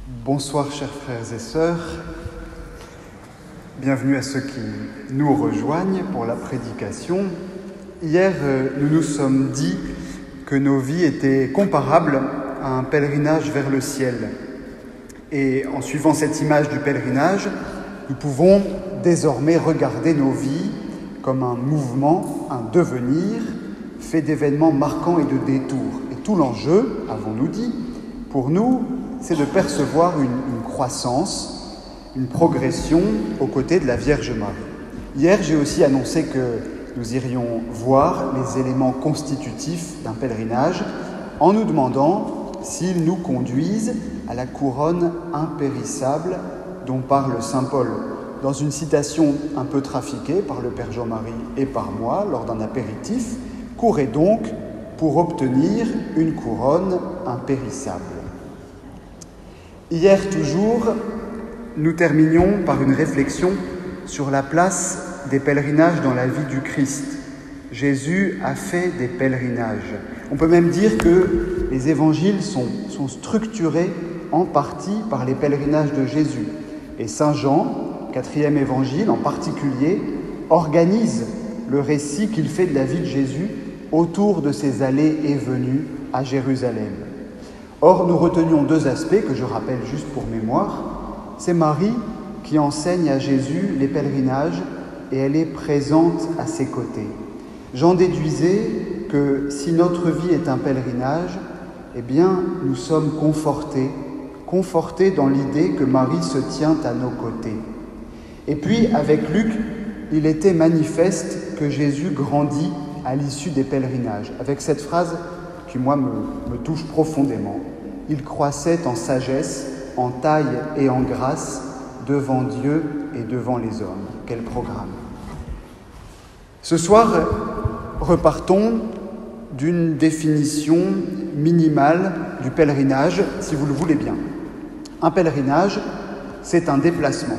Bonsoir chers frères et sœurs, bienvenue à ceux qui nous rejoignent pour la prédication. Hier, nous nous sommes dit que nos vies étaient comparables à un pèlerinage vers le ciel. Et en suivant cette image du pèlerinage, nous pouvons désormais regarder nos vies comme un mouvement, un devenir, fait d'événements marquants et de détours. Et tout l'enjeu, avons-nous dit, pour nous, c'est de percevoir une croissance, une progression aux côtés de la Vierge Marie. Hier, j'ai aussi annoncé que nous irions voir les éléments constitutifs d'un pèlerinage en nous demandant s'ils nous conduisent à la couronne impérissable dont parle saint Paul. Dans une citation un peu trafiquée par le Père Jean-Marie et par moi lors d'un apéritif, courez donc pour obtenir une couronne impérissable. Hier toujours, nous terminions par une réflexion sur la place des pèlerinages dans la vie du Christ. Jésus a fait des pèlerinages. On peut même dire que les évangiles sont structurés en partie par les pèlerinages de Jésus. Et saint Jean, 4e évangile en particulier, organise le récit qu'il fait de la vie de Jésus autour de ses allées et venues à Jérusalem. Or, nous retenions deux aspects que je rappelle juste pour mémoire. C'est Marie qui enseigne à Jésus les pèlerinages et elle est présente à ses côtés. J'en déduisais que si notre vie est un pèlerinage, eh bien, nous sommes confortés dans l'idée que Marie se tient à nos côtés. Et puis, avec Luc, il était manifeste que Jésus grandit à l'issue des pèlerinages, avec cette phrase qui, moi, me touche profondément. Il croissait en sagesse, en taille et en grâce devant Dieu et devant les hommes. Quel programme! Ce soir, repartons d'une définition minimale du pèlerinage, si vous le voulez bien. Un pèlerinage, c'est un déplacement,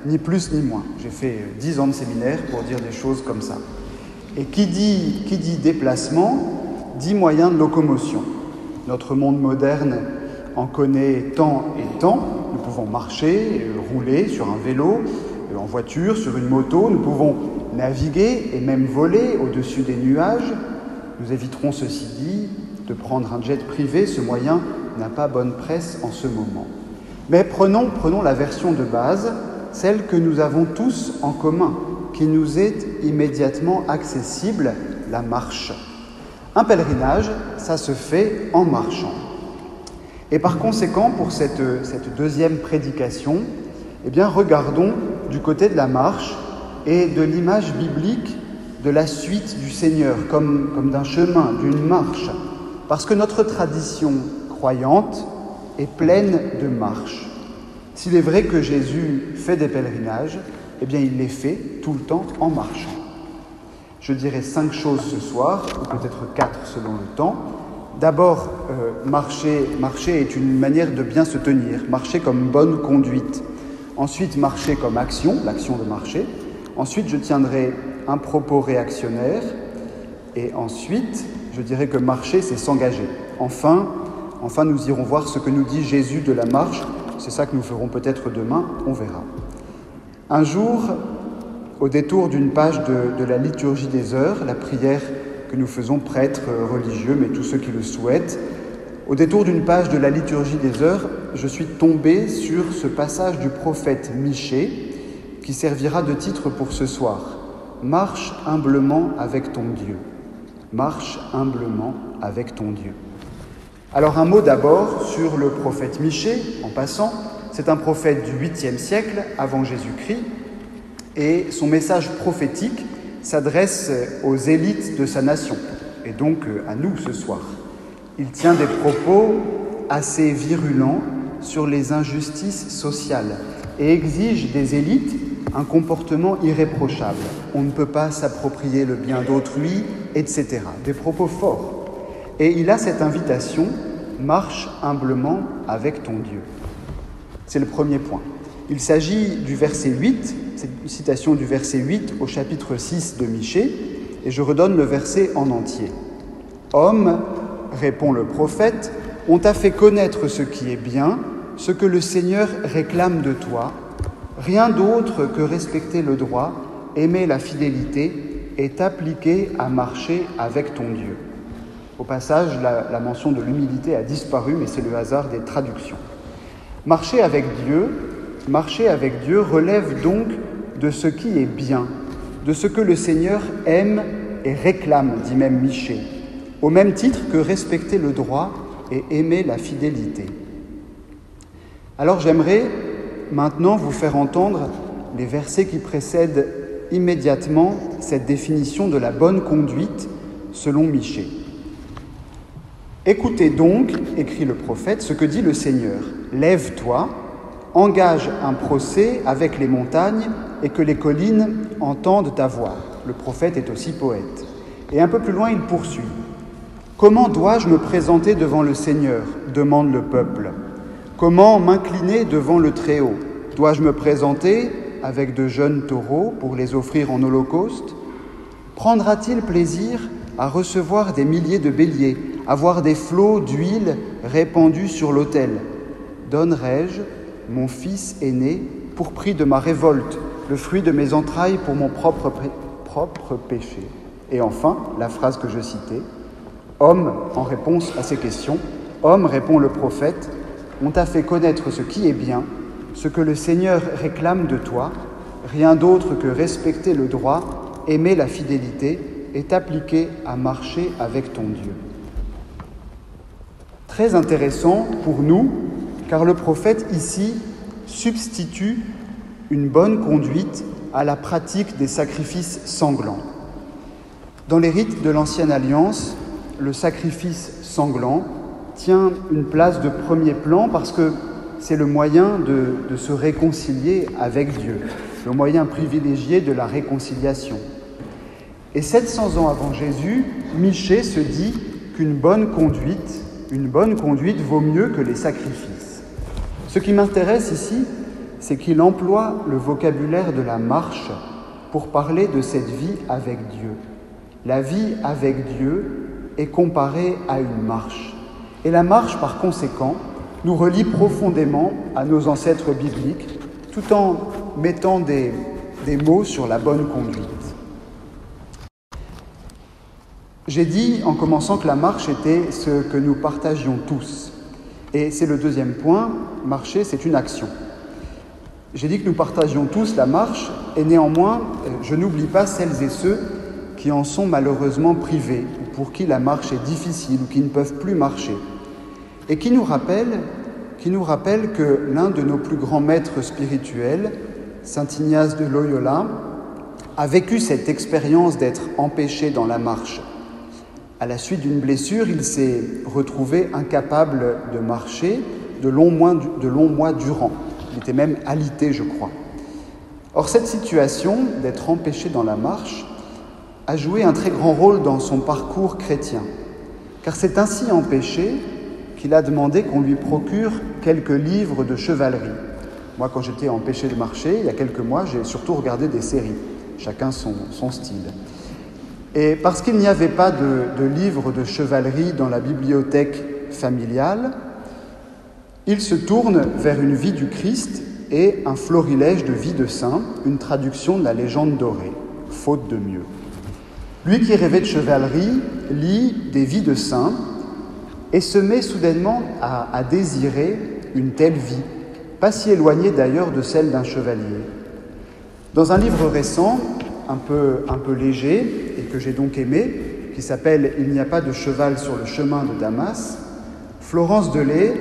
ni plus ni moins. J'ai fait 10 ans de séminaire pour dire des choses comme ça. Et qui dit déplacement, dit moyen de locomotion. Notre monde moderne en connaît tant et tant. Nous pouvons marcher, rouler sur un vélo, en voiture, sur une moto. Nous pouvons naviguer et même voler au-dessus des nuages. Nous éviterons, ceci dit, de prendre un jet privé. Ce moyen n'a pas bonne presse en ce moment. Mais prenons la version de base, celle que nous avons tous en commun, qui nous est immédiatement accessible, la marche. Un pèlerinage, ça se fait en marchant. Et par conséquent, pour cette deuxième prédication, eh bien, regardons du côté de la marche et de l'image biblique de la suite du Seigneur, comme d'un chemin, d'une marche. Parce que notre tradition croyante est pleine de marches. S'il est vrai que Jésus fait des pèlerinages, eh bien, il les fait tout le temps en marchant. Je dirais 5 choses ce soir, ou peut-être 4 selon le temps. D'abord, marcher est une manière de bien se tenir, marcher comme bonne conduite. Ensuite, marcher comme action, l'action de marcher. Ensuite, je tiendrai un propos réactionnaire. Et ensuite, je dirais que marcher, c'est s'engager. Enfin, nous irons voir ce que nous dit Jésus de la marche. C'est ça que nous ferons peut-être demain, on verra. Un jour, au détour d'une page de la liturgie des heures, la prière que nous faisons prêtres, religieux, mais tous ceux qui le souhaitent, au détour d'une page de la liturgie des heures, je suis tombé sur ce passage du prophète Michée qui servira de titre pour ce soir. « Marche humblement avec ton Dieu. Marche humblement avec ton Dieu. » Alors un mot d'abord sur le prophète Michée, en passant. C'est un prophète du 8e siècle avant Jésus-Christ et son message prophétique s'adresse aux élites de sa nation et donc à nous ce soir. Il tient des propos assez virulents sur les injustices sociales et exige des élites un comportement irréprochable. On ne peut pas s'approprier le bien d'autrui, etc. Des propos forts. Et il a cette invitation, marche humblement avec ton Dieu. C'est le premier point. Il s'agit du verset 8, c'est une citation du verset 8 au chapitre 6 de Michée, et je redonne le verset en entier. « Homme, répond le prophète, on t'a fait connaître ce qui est bien, ce que le Seigneur réclame de toi, rien d'autre que respecter le droit, aimer la fidélité et t'appliquer à marcher avec ton Dieu. Au passage, la mention de l'humilité a disparu, mais c'est le hasard des traductions. Marcher avec Dieu relève donc de ce qui est bien, de ce que le Seigneur aime et réclame, dit même Michée, au même titre que respecter le droit et aimer la fidélité. Alors j'aimerais maintenant vous faire entendre les versets qui précèdent immédiatement cette définition de la bonne conduite selon Michée. « Écoutez donc, écrit le prophète, ce que dit le Seigneur. Lève-toi, engage un procès avec les montagnes et que les collines entendent ta voix. » Le prophète est aussi poète. Et un peu plus loin, il poursuit. « Comment dois-je me présenter devant le Seigneur ?» demande le peuple. « Comment m'incliner devant le Très-Haut ? Dois-je me présenter avec de jeunes taureaux pour les offrir en holocauste ? Prendra-t-il plaisir à recevoir des milliers de béliers, à voir des flots d'huile répandus sur l'autel ? Donnerai-je mon fils aîné pour prix de ma révolte, le fruit de mes entrailles pour mon propre péché ? Et enfin, la phrase que je citais, « Homme, en réponse à ces questions, homme, répond le prophète, on t'a fait connaître ce qui est bien, ce que le Seigneur réclame de toi, rien d'autre que respecter le droit, aimer la fidélité et t'appliquer à marcher avec ton Dieu. » Très intéressant pour nous, car le prophète ici substitue une bonne conduite à la pratique des sacrifices sanglants. Dans les rites de l'Ancienne Alliance, le sacrifice sanglant tient une place de premier plan parce que c'est le moyen de se réconcilier avec Dieu, le moyen privilégié de la réconciliation. Et 700 ans avant Jésus, Michée se dit qu'une bonne conduite vaut mieux que les sacrifices. Ce qui m'intéresse ici, c'est qu'il emploie le vocabulaire de la marche pour parler de cette vie avec Dieu. La vie avec Dieu est comparée à une marche. Et la marche, par conséquent, nous relie profondément à nos ancêtres bibliques, tout en mettant des mots sur la bonne conduite. J'ai dit en commençant que la marche était ce que nous partagions tous. Et c'est le deuxième point, marcher, c'est une action. J'ai dit que nous partagions tous la marche, et néanmoins, je n'oublie pas celles et ceux qui en sont malheureusement privés, ou pour qui la marche est difficile, ou qui ne peuvent plus marcher. Et qui nous rappelle que l'un de nos plus grands maîtres spirituels, saint Ignace de Loyola, a vécu cette expérience d'être empêché dans la marche. À la suite d'une blessure, il s'est retrouvé incapable de marcher de longs mois durant. Il était même alité, je crois. Or, cette situation d'être empêché dans la marche a joué un très grand rôle dans son parcours chrétien, car c'est ainsi empêché qu'il a demandé qu'on lui procure quelques livres de chevalerie. Moi, quand j'étais empêché de marcher, il y a quelques mois, j'ai surtout regardé des séries, chacun son style. Et parce qu'il n'y avait pas de livres de chevalerie dans la bibliothèque familiale, il se tourne vers une vie du Christ et un florilège de vie de saints, une traduction de la légende dorée, faute de mieux. Lui qui rêvait de chevalerie lit des vies de saints et se met soudainement à désirer une telle vie, pas si éloignée d'ailleurs de celle d'un chevalier. Dans un livre récent, un peu léger, et que j'ai donc aimé, qui s'appelle « Il n'y a pas de cheval sur le chemin de Damas », Florence Delay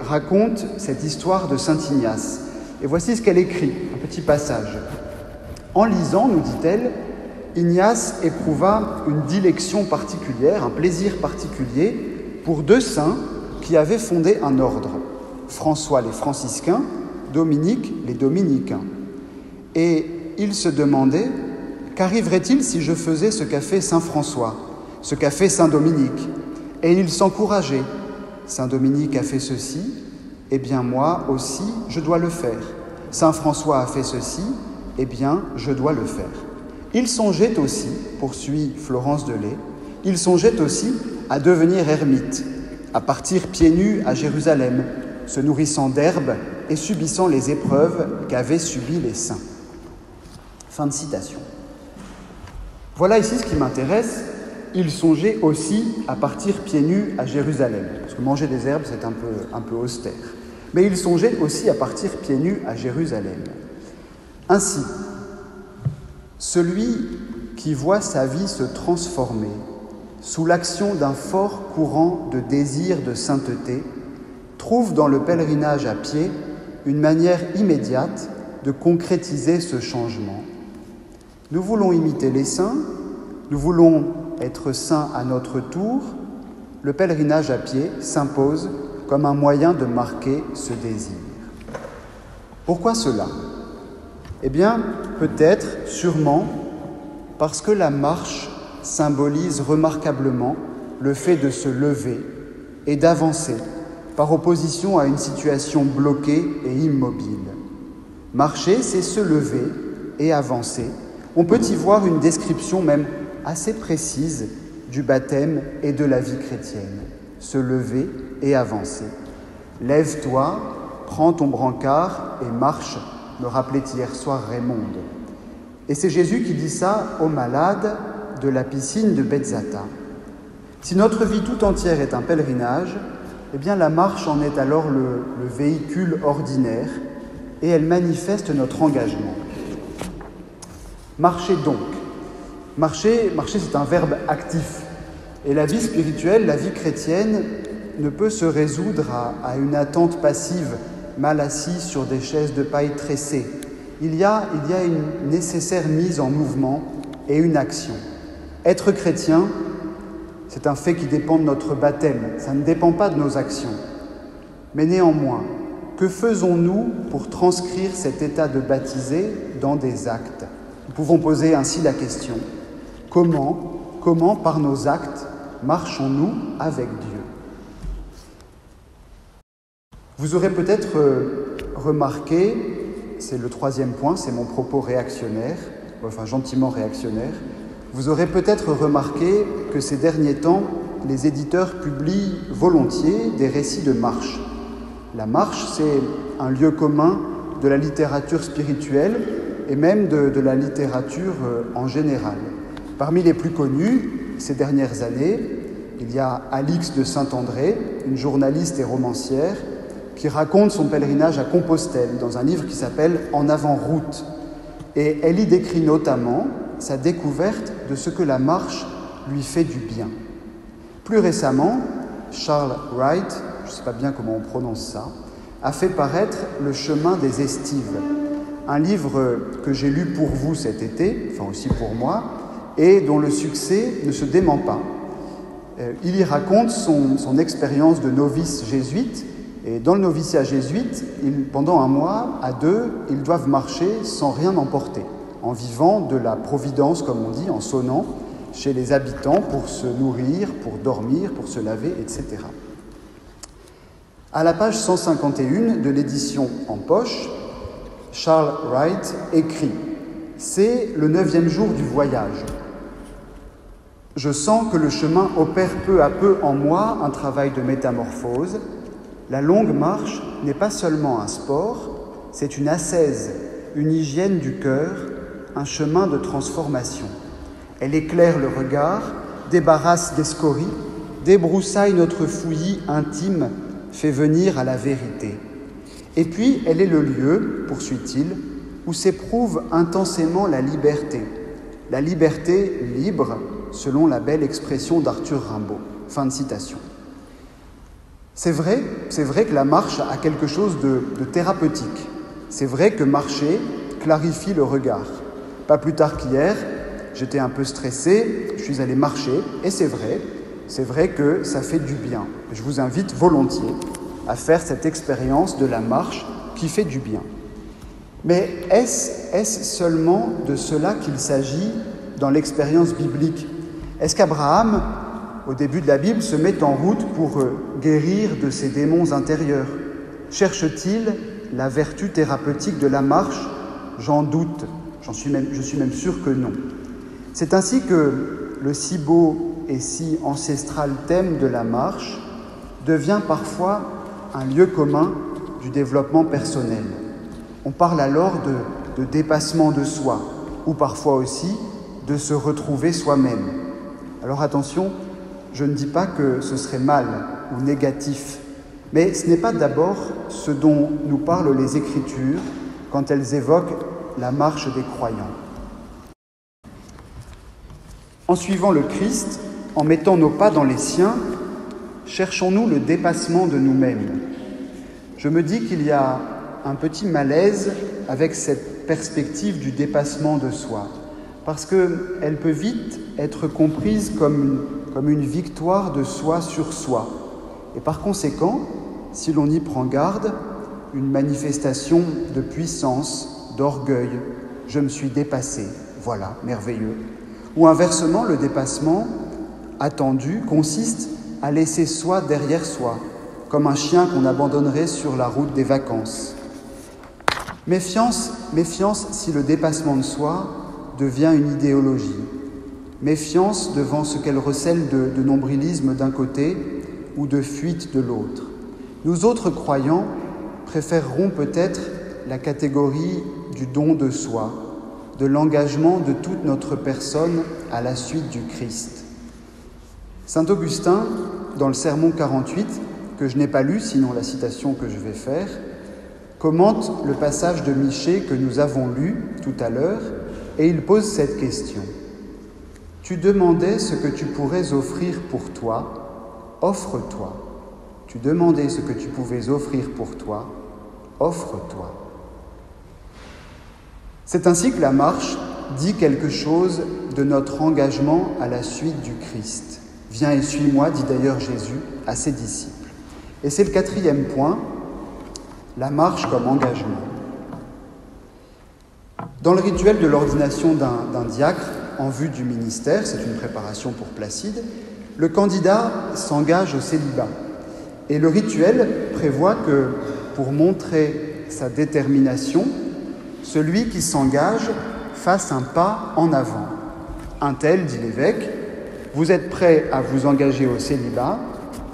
raconte cette histoire de saint Ignace. Et voici ce qu'elle écrit, un petit passage. « En lisant, nous dit-elle, Ignace éprouva une dilection particulière, un plaisir particulier pour deux saints qui avaient fondé un ordre, François les franciscains, Dominique les dominicains. Et il se demandait, qu'arriverait-il si je faisais ce qu'a fait saint François, ce qu'a fait saint Dominique ? Et il s'encourageait. Saint Dominique a fait ceci, eh bien moi aussi je dois le faire. Saint François a fait ceci, eh bien je dois le faire. Il songeait aussi, poursuit Florence Delay, il songeait aussi à devenir ermite, à partir pieds nus à Jérusalem, se nourrissant d'herbes et subissant les épreuves qu'avaient subies les saints. » Fin de citation. Voilà ici ce qui m'intéresse. Ils songeaient aussi à partir pieds nus à Jérusalem, parce que manger des herbes, c'est un peu austère. Mais ils songeaient aussi à partir pieds nus à Jérusalem. Ainsi, celui qui voit sa vie se transformer sous l'action d'un fort courant de désir de sainteté trouve dans le pèlerinage à pied une manière immédiate de concrétiser ce changement. Nous voulons imiter les saints, nous voulons être saints à notre tour. Le pèlerinage à pied s'impose comme un moyen de marquer ce désir. Pourquoi cela ? Eh bien, peut-être, sûrement, parce que la marche symbolise remarquablement le fait de se lever et d'avancer par opposition à une situation bloquée et immobile. Marcher, c'est se lever et avancer. On peut y voir une description même assez précise du baptême et de la vie chrétienne. Se lever et avancer. « Lève-toi, prends ton brancard et marche », me rappelait hier soir Raymonde. Et c'est Jésus qui dit ça aux malades de la piscine de Bethzatha. Si notre vie tout entière est un pèlerinage, eh bien la marche en est alors le véhicule ordinaire et elle manifeste notre engagement. Marcher donc. Marcher, c'est un verbe actif. Et la vie spirituelle, la vie chrétienne, ne peut se résoudre à une attente passive, mal assise sur des chaises de paille tressées. Il y a une nécessaire mise en mouvement et une action. Être chrétien, c'est un fait qui dépend de notre baptême, ça ne dépend pas de nos actions. Mais néanmoins, que faisons-nous pour transcrire cet état de baptisé dans des actes ? Nous pouvons poser ainsi la question, comment par nos actes, marchons-nous avec Dieu ? Vous aurez peut-être remarqué, c'est le troisième point, c'est mon propos réactionnaire, enfin gentiment réactionnaire, vous aurez peut-être remarqué que ces derniers temps, les éditeurs publient volontiers des récits de marche. La marche, c'est un lieu commun de la littérature spirituelle et même de la littérature en général. Parmi les plus connus, ces dernières années, il y a Alix de Saint-André, une journaliste et romancière, qui raconte son pèlerinage à Compostelle dans un livre qui s'appelle « En avant-route ». Et elle y décrit notamment sa découverte de ce que la marche lui fait du bien. Plus récemment, Charles Wright, je ne sais pas bien comment on prononce ça, a fait paraître « Le chemin des estives », un livre que j'ai lu pour vous cet été, enfin aussi pour moi, et dont le succès ne se dément pas. Il y raconte son expérience de novice jésuite, et dans le noviciat jésuite, pendant un mois, à deux, ils doivent marcher sans rien emporter, en vivant de la providence, comme on dit, en sonnant chez les habitants pour se nourrir, pour dormir, pour se laver, etc. À la page 151 de l'édition en poche, Charles Wright écrit « C'est le 9e jour du voyage. Je sens que le chemin opère peu à peu en moi un travail de métamorphose. La longue marche n'est pas seulement un sport, c'est une ascèse, une hygiène du cœur, un chemin de transformation. Elle éclaire le regard, débarrasse des scories, débroussaille notre fouillis intime, fait venir à la vérité. Et puis, elle est le lieu, poursuit-il, où s'éprouve intensément la liberté libre, selon la belle expression d'Arthur Rimbaud. » Fin de citation. C'est vrai que la marche a quelque chose de thérapeutique. C'est vrai que marcher clarifie le regard. Pas plus tard qu'hier, j'étais un peu stressé, je suis allé marcher, et c'est vrai que ça fait du bien. Je vous invite volontiers à faire cette expérience de la marche qui fait du bien. Mais est-ce seulement de cela qu'il s'agit dans l'expérience biblique ? Est-ce qu'Abraham, au début de la Bible, se met en route pour guérir de ses démons intérieurs ? Cherche-t-il la vertu thérapeutique de la marche ? J'en doute, je suis même sûr que non. C'est ainsi que le si beau et si ancestral thème de la marche devient parfois un lieu commun du développement personnel. On parle alors de dépassement de soi, ou parfois aussi de se retrouver soi-même. Alors attention, je ne dis pas que ce serait mal ou négatif, mais ce n'est pas d'abord ce dont nous parlent les Écritures quand elles évoquent la marche des croyants. En suivant le Christ, en mettant nos pas dans les siens, cherchons-nous le dépassement de nous-mêmes. Je me dis qu'il y a un petit malaise avec cette perspective du dépassement de soi, parce qu'elle peut vite être comprise comme une victoire de soi sur soi. Et par conséquent, si l'on y prend garde, une manifestation de puissance, d'orgueil, je me suis dépassé, voilà, merveilleux. Ou inversement, le dépassement attendu consiste à laisser soi derrière soi, comme un chien qu'on abandonnerait sur la route des vacances. Méfiance si le dépassement de soi devient une idéologie. Méfiance devant ce qu'elle recèle de nombrilisme d'un côté ou de fuite de l'autre. Nous autres croyants préférerons peut-être la catégorie du don de soi, de l'engagement de toute notre personne à la suite du Christ. Saint Augustin, dans le Sermon 48, que je n'ai pas lu, sinon la citation que je vais faire, commente le passage de Michée que nous avons lu tout à l'heure, et il pose cette question. « Tu demandais ce que tu pourrais offrir pour toi, offre-toi. Tu demandais ce que tu pouvais offrir pour toi, offre-toi. » C'est ainsi que la marche dit quelque chose de notre engagement à la suite du Christ. « Viens et suis-moi », dit d'ailleurs Jésus à ses disciples. Et c'est le 4e point, la marche comme engagement. Dans le rituel de l'ordination d'un diacre en vue du ministère, c'est une préparation pour Placide, le candidat s'engage au célibat. Et le rituel prévoit que, pour montrer sa détermination, celui qui s'engage fasse un pas en avant. Un tel, dit l'évêque, vous êtes prêt à vous engager au célibat,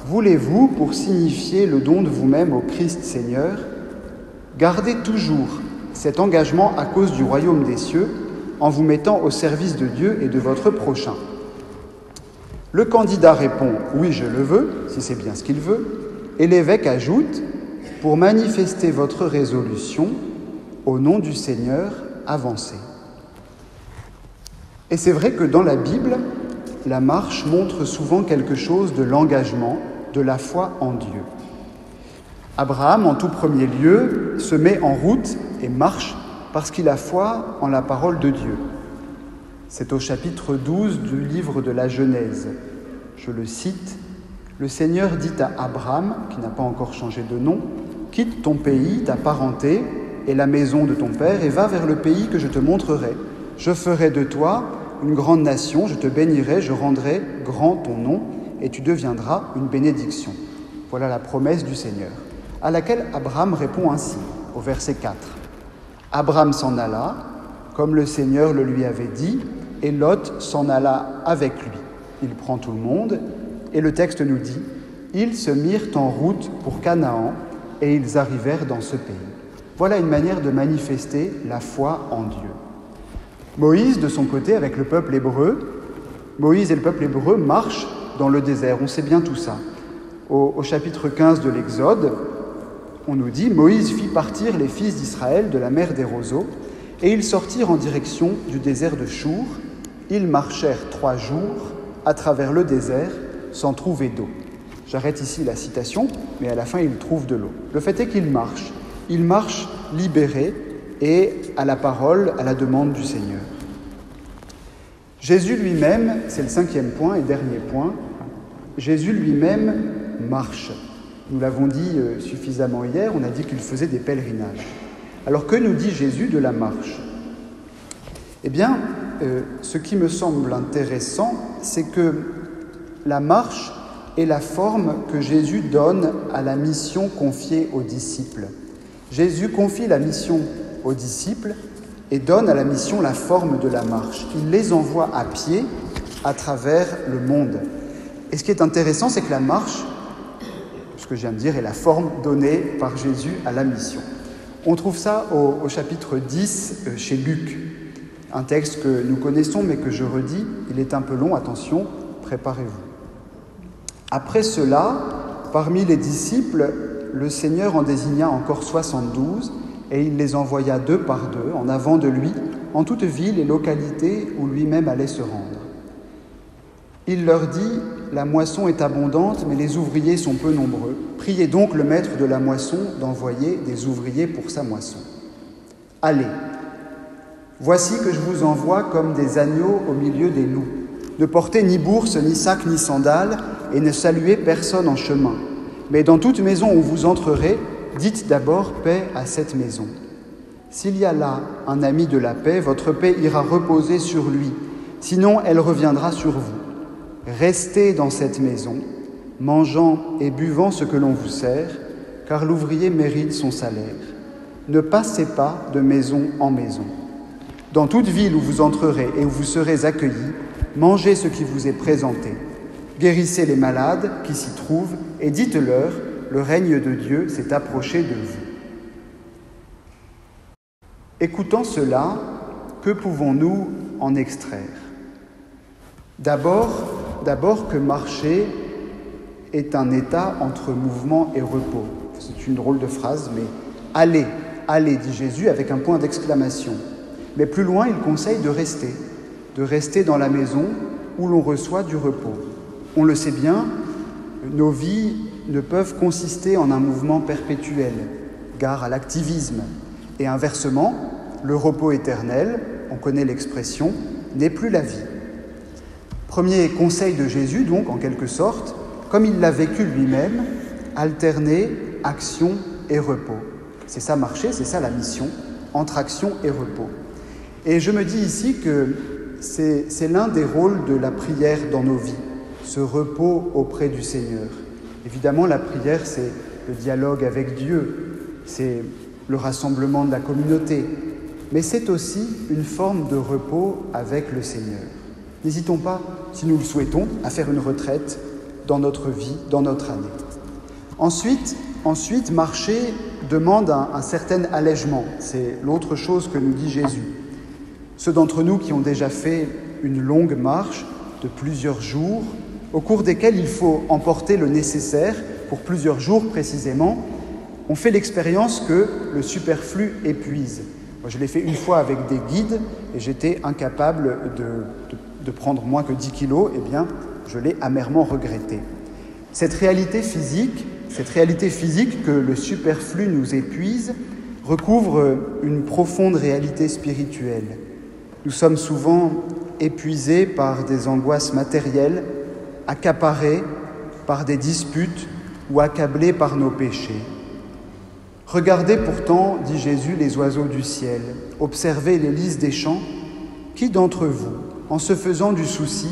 voulez-vous, pour signifier le don de vous-même au Christ Seigneur, garder toujours cet engagement à cause du royaume des cieux en vous mettant au service de Dieu et de votre prochain. Le candidat répond « Oui, je le veux », si c'est bien ce qu'il veut, et l'évêque ajoute « Pour manifester votre résolution, au nom du Seigneur, avancez ». Et c'est vrai que dans la Bible, la marche montre souvent quelque chose de l'engagement, de la foi en Dieu. Abraham, en tout premier lieu, se met en route et marche parce qu'il a foi en la parole de Dieu. C'est au chapitre 12 du livre de la Genèse. Je le cite, « Le Seigneur dit à Abraham, qui n'a pas encore changé de nom, « Quitte ton pays, ta parenté et la maison de ton père et va vers le pays que je te montrerai. Je ferai de toi une grande nation, je te bénirai, je rendrai grand ton nom et tu deviendras une bénédiction. » Voilà la promesse du Seigneur, à laquelle Abraham répond ainsi, au verset 4. Abraham s'en alla, comme le Seigneur le lui avait dit, et Lot s'en alla avec lui. Il prend tout le monde, et le texte nous dit « Ils se mirent en route pour Canaan, et ils arrivèrent dans ce pays. » Voilà une manière de manifester la foi en Dieu. Moïse, de son côté, avec le peuple hébreu, Moïse et le peuple hébreu marchent dans le désert. On sait bien tout ça. Au chapitre 15 de l'Exode, on nous dit « Moïse fit partir les fils d'Israël de la mer des roseaux, et ils sortirent en direction du désert de Chour. Ils marchèrent 3 jours à travers le désert sans trouver d'eau. » J'arrête ici la citation, mais à la fin, ils trouvent de l'eau. Le fait est qu'ils marchent. Ils marchent libérés et à la parole, à la demande du Seigneur. Jésus lui-même, c'est le 5e point et dernier point, Jésus lui-même marche. Nous l'avons dit suffisamment hier, on a dit qu'il faisait des pèlerinages. Alors que nous dit Jésus de la marche ? Eh bien, ce qui me semble intéressant, c'est que la marche est la forme que Jésus donne à la mission confiée aux disciples. Jésus confie la mission aux disciples et donne à la mission la forme de la marche. Il les envoie à pied à travers le monde. Et ce qui est intéressant, c'est que la marche, ce que je viens de dire, est la forme donnée par Jésus à la mission. On trouve ça au chapitre 10 chez Luc, un texte que nous connaissons mais que je redis, il est un peu long, attention, préparez-vous. Après cela, parmi les disciples, le Seigneur en désigna encore 72 et il les envoya 2 par 2 en avant de lui, en toute ville et localité où lui-même allait se rendre. Il leur dit « La moisson est abondante, mais les ouvriers sont peu nombreux. Priez donc le maître de la moisson d'envoyer des ouvriers pour sa moisson. Allez, voici que je vous envoie comme des agneaux au milieu des loups. Ne portez ni bourse, ni sac, ni sandales, et ne saluez personne en chemin. Mais dans toute maison où vous entrerez, dites d'abord paix à cette maison. S'il y a là un ami de la paix, votre paix ira reposer sur lui, sinon elle reviendra sur vous. Restez dans cette maison, mangeant et buvant ce que l'on vous sert, car l'ouvrier mérite son salaire. Ne passez pas de maison en maison. Dans toute ville où vous entrerez et où vous serez accueillis, mangez ce qui vous est présenté. Guérissez les malades qui s'y trouvent et dites-leur, le règne de Dieu s'est approché de vous. Écoutant cela, que pouvons-nous en extraire ? D'abord que marcher est un état entre mouvement et repos. C'est une drôle de phrase, mais allez, allez, dit Jésus avec un point d'exclamation. Mais plus loin, il conseille de rester dans la maison où l'on reçoit du repos. On le sait bien, nos vies ne peuvent consister en un mouvement perpétuel, gare à l'activisme. Et inversement, le repos éternel, on connaît l'expression, n'est plus la vie. Premier conseil de Jésus, donc, en quelque sorte, comme il l'a vécu lui-même, alterner action et repos. C'est ça marcher, c'est ça la mission, entre action et repos. Et je me dis ici que c'est l'un des rôles de la prière dans nos vies, ce repos auprès du Seigneur. Évidemment, la prière, c'est le dialogue avec Dieu, c'est le rassemblement de la communauté, mais c'est aussi une forme de repos avec le Seigneur. N'hésitons pas, si nous le souhaitons, à faire une retraite dans notre vie, dans notre année. Ensuite, marcher demande un certain allègement. C'est l'autre chose que nous dit Jésus. Ceux d'entre nous qui ont déjà fait une longue marche de plusieurs jours, au cours desquels il faut emporter le nécessaire, pour plusieurs jours précisément, on fait l'expérience que le superflu épuise. Moi, je l'ai fait une fois avec des guides et j'étais incapable de prendre moins que 10 kilos, eh bien, je l'ai amèrement regretté. Cette réalité physique que le superflu nous épuise, recouvre une profonde réalité spirituelle. Nous sommes souvent épuisés par des angoisses matérielles, accaparés par des disputes ou accablés par nos péchés. Regardez pourtant, dit Jésus, les oiseaux du ciel, observez les lys des champs. Qui d'entre vous, en se faisant du souci,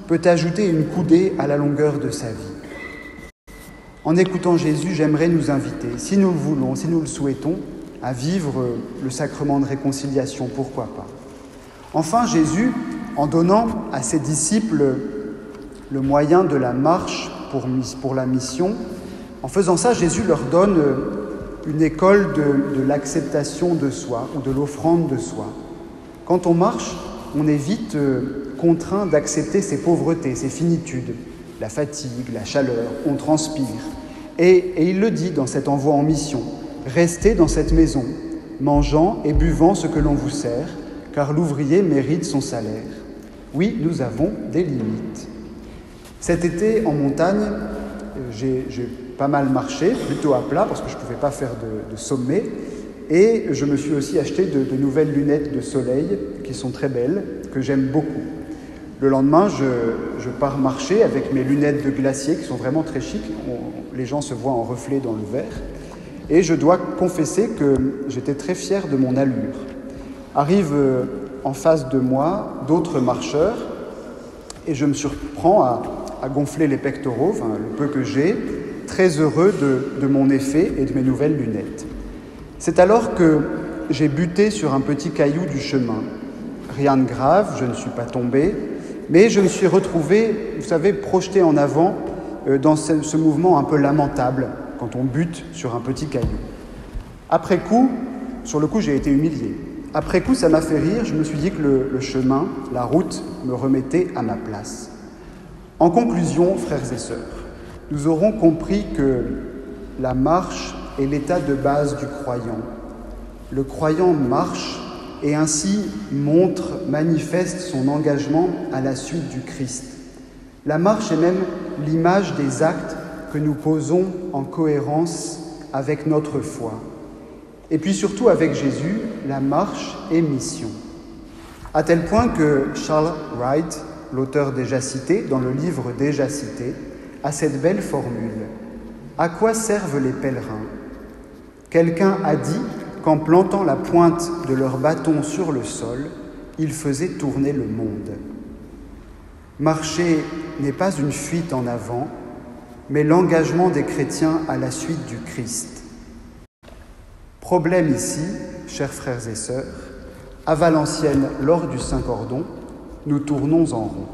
peut ajouter une coudée à la longueur de sa vie ? En écoutant Jésus, j'aimerais nous inviter, si nous le voulons, si nous le souhaitons, à vivre le sacrement de réconciliation, pourquoi pas. Enfin, Jésus, en donnant à ses disciples le moyen de la marche pour la mission, en faisant ça, Jésus leur donne une école de l'acceptation de soi ou de l'offrande de soi. Quand on marche, on est vite contraint d'accepter ses pauvretés, ses finitudes, la fatigue, la chaleur, on transpire. Et il le dit dans cet envoi en mission, « Restez dans cette maison, mangeant et buvant ce que l'on vous sert, car l'ouvrier mérite son salaire. » Oui, nous avons des limites. Cet été, en montagne, j'ai pas mal marché, plutôt à plat, parce que je ne pouvais pas faire de sommet. Et je me suis aussi acheté de nouvelles lunettes de soleil, qui sont très belles, que j'aime beaucoup. Le lendemain, je pars marcher avec mes lunettes de glacier, qui sont vraiment très chic. Les gens se voient en reflet dans le verre. Et je dois confesser que j'étais très fier de mon allure. Arrivent en face de moi d'autres marcheurs, et je me surprends à gonfler les pectoraux, enfin, le peu que j'ai, très heureux de mon effet et de mes nouvelles lunettes. C'est alors que j'ai buté sur un petit caillou du chemin. Rien de grave, je ne suis pas tombé, mais je me suis retrouvé, vous savez, projeté en avant dans ce mouvement un peu lamentable quand on bute sur un petit caillou. Après coup, sur le coup, j'ai été humilié. Après coup, ça m'a fait rire, je me suis dit que le chemin, la route, me remettait à ma place. En conclusion, frères et sœurs, nous aurons compris que la marche est l'état de base du croyant. Le croyant marche et ainsi manifeste son engagement à la suite du Christ. La marche est même l'image des actes que nous posons en cohérence avec notre foi. Et puis surtout avec Jésus, la marche est mission. À tel point que Charles Wright, l'auteur déjà cité, dans le livre déjà cité, a cette belle formule. À quoi servent les pèlerins ? Quelqu'un a dit qu'en plantant la pointe de leur bâton sur le sol, ils faisaient tourner le monde. Marcher n'est pas une fuite en avant, mais l'engagement des chrétiens à la suite du Christ. Problème ici, chers frères et sœurs, à Valenciennes, lors du Saint-Cordon, nous tournons en rond.